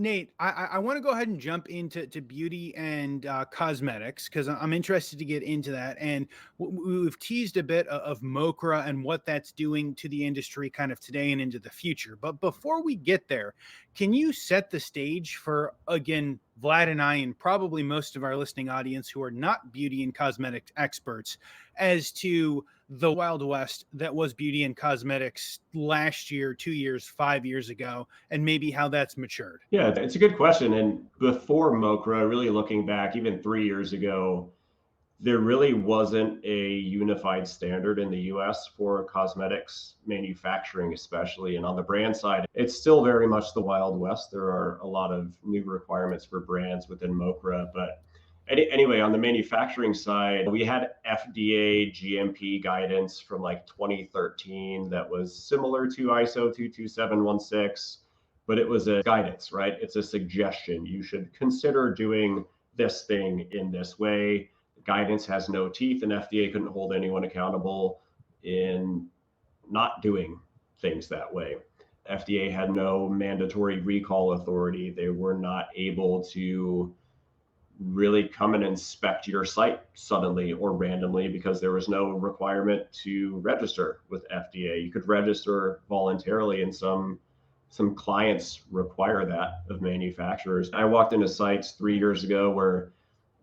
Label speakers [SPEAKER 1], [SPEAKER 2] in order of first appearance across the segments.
[SPEAKER 1] Nate, I want to go ahead and jump into beauty and cosmetics because I'm interested to get into that. And we've teased a bit of MoCRA and what that's doing to the industry kind of today and into the future. But before we get there, can you set the stage for, again, Vlad and I, and probably most of our listening audience who are not beauty and cosmetic experts, as to the Wild West that was beauty and cosmetics last year, 2 years, 5 years ago, and maybe how that's matured?
[SPEAKER 2] Yeah, it's a good question. And before MoCRA, really looking back, even 3 years ago, there really wasn't a unified standard in the US for cosmetics manufacturing, especially. And on the brand side, it's still very much the Wild West. There are a lot of new requirements for brands within MoCRA. But anyway, on the manufacturing side, we had FDA GMP guidance from like 2013 that was similar to ISO 22716, but it was a guidance, right? It's a suggestion. You should consider doing this thing in this way. Guidance has no teeth, and FDA couldn't hold anyone accountable in not doing things that way. FDA had no mandatory recall authority. They were not able to really come and inspect your site suddenly or randomly because there was no requirement to register with FDA. You could register voluntarily, and some clients require that of manufacturers. I walked into sites 3 years ago where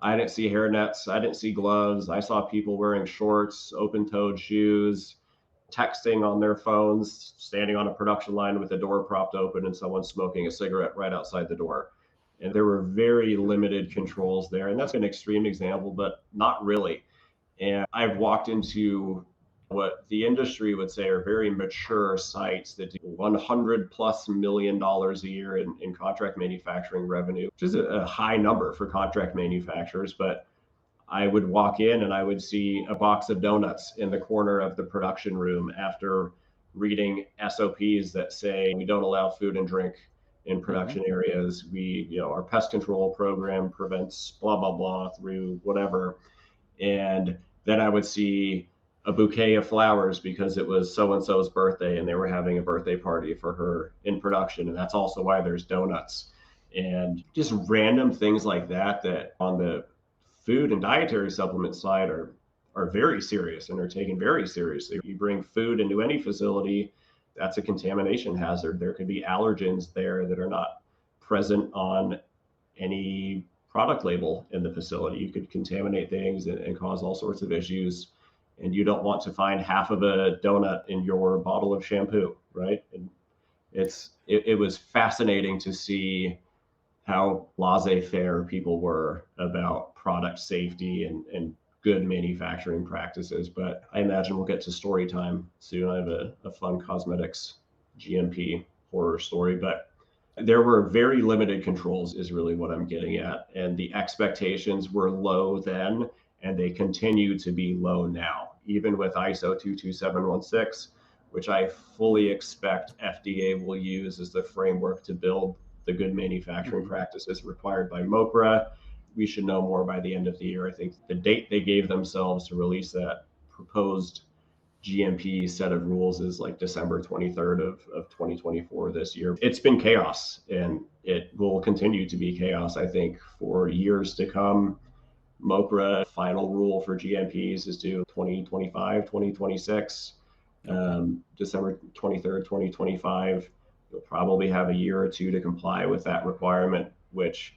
[SPEAKER 2] I didn't see hairnets, I didn't see gloves. I saw people wearing shorts, open-toed shoes, texting on their phones, standing on a production line with the door propped open and someone smoking a cigarette right outside the door. And there were very limited controls there. And that's an extreme example, but not really. And I've walked into what the industry would say are very mature sites that do $100+ million a year in contract manufacturing revenue, which is a high number for contract manufacturers. But I would walk in and I would see a box of donuts in the corner of the production room after reading SOPs that say we don't allow food and drink in production areas. Our pest control program prevents blah, blah, blah through whatever. And then I would see a bouquet of flowers because it was so-and-so's birthday and they were having a birthday party for her in production. And that's also why there's donuts and just random things like that, that on the food and dietary supplement side are very serious and are taken very seriously. You bring food into any facility, that's a contamination hazard. There could be allergens there that are not present on any product label in the facility. You could contaminate things and cause all sorts of issues. And you don't want to find half of a donut in your bottle of shampoo, right? And it was fascinating to see how laissez-faire people were about product safety and good manufacturing practices. But I imagine we'll get to story time soon. I have a fun cosmetics GMP horror story, but there were very limited controls is really what I'm getting at. And the expectations were low then, and they continue to be low now, even with ISO 22716, which I fully expect FDA will use as the framework to build the good manufacturing practices required by MoCRA. We should know more by the end of the year. I think the date they gave themselves to release that proposed GMP set of rules is like December 23rd of 2024 this year. It's been chaos, and it will continue to be chaos, I think, for years to come. MoCRA final rule for GMPs is due 2025, 2026, December 23rd, 2025. You'll probably have a year or two to comply with that requirement, which,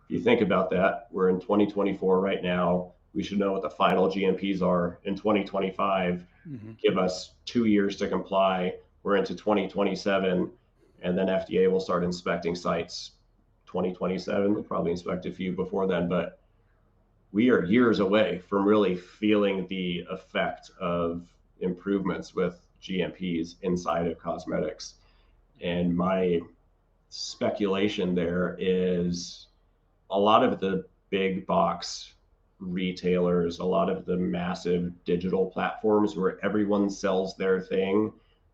[SPEAKER 2] if you think about that, we're in 2024 right now. We should know what the final GMPs are in 2025. Give us 2 years to comply. We're into 2027, and then FDA will start inspecting sites 2027. We'll probably inspect a few before then, but we are years away from really feeling the effect of improvements with GMPs inside of cosmetics. And my speculation there is a lot of the big box retailers, a lot of the massive digital platforms where everyone sells their thing,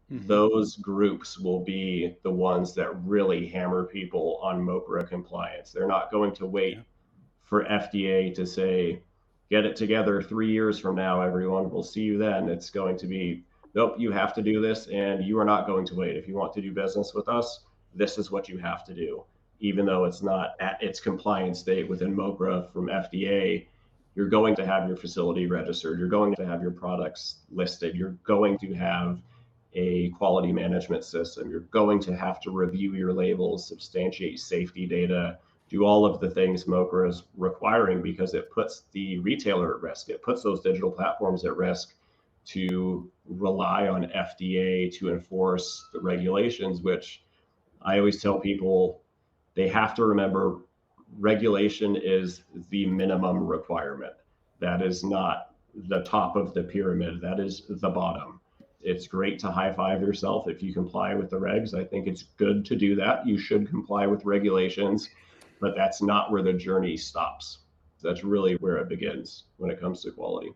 [SPEAKER 2] those groups will be the ones that really hammer people on MoCRA compliance. They're not going to wait for FDA to say, get it together 3 years from now, everyone, we'll see you then. It's going to be, nope, you have to do this, and you are not going to wait. If you want to do business with us, this is what you have to do. even though it's not at its compliance date within MoCRA from FDA, you're going to have your facility registered, you're going to have your products listed, you're going to have a quality management system, you're going to have to review your labels, substantiate safety data, do all of the things MoCRA is requiring, because it puts the retailer at risk. It puts those digital platforms at risk to rely on FDA to enforce the regulations, which I always tell people they have to remember regulation is the minimum requirement. That is not the top of the pyramid, that is the bottom. It's great to high five yourself if you comply with the regs. I think it's good to do that. You should comply with regulations, but that's not where the journey stops. That's really where it begins when it comes to quality.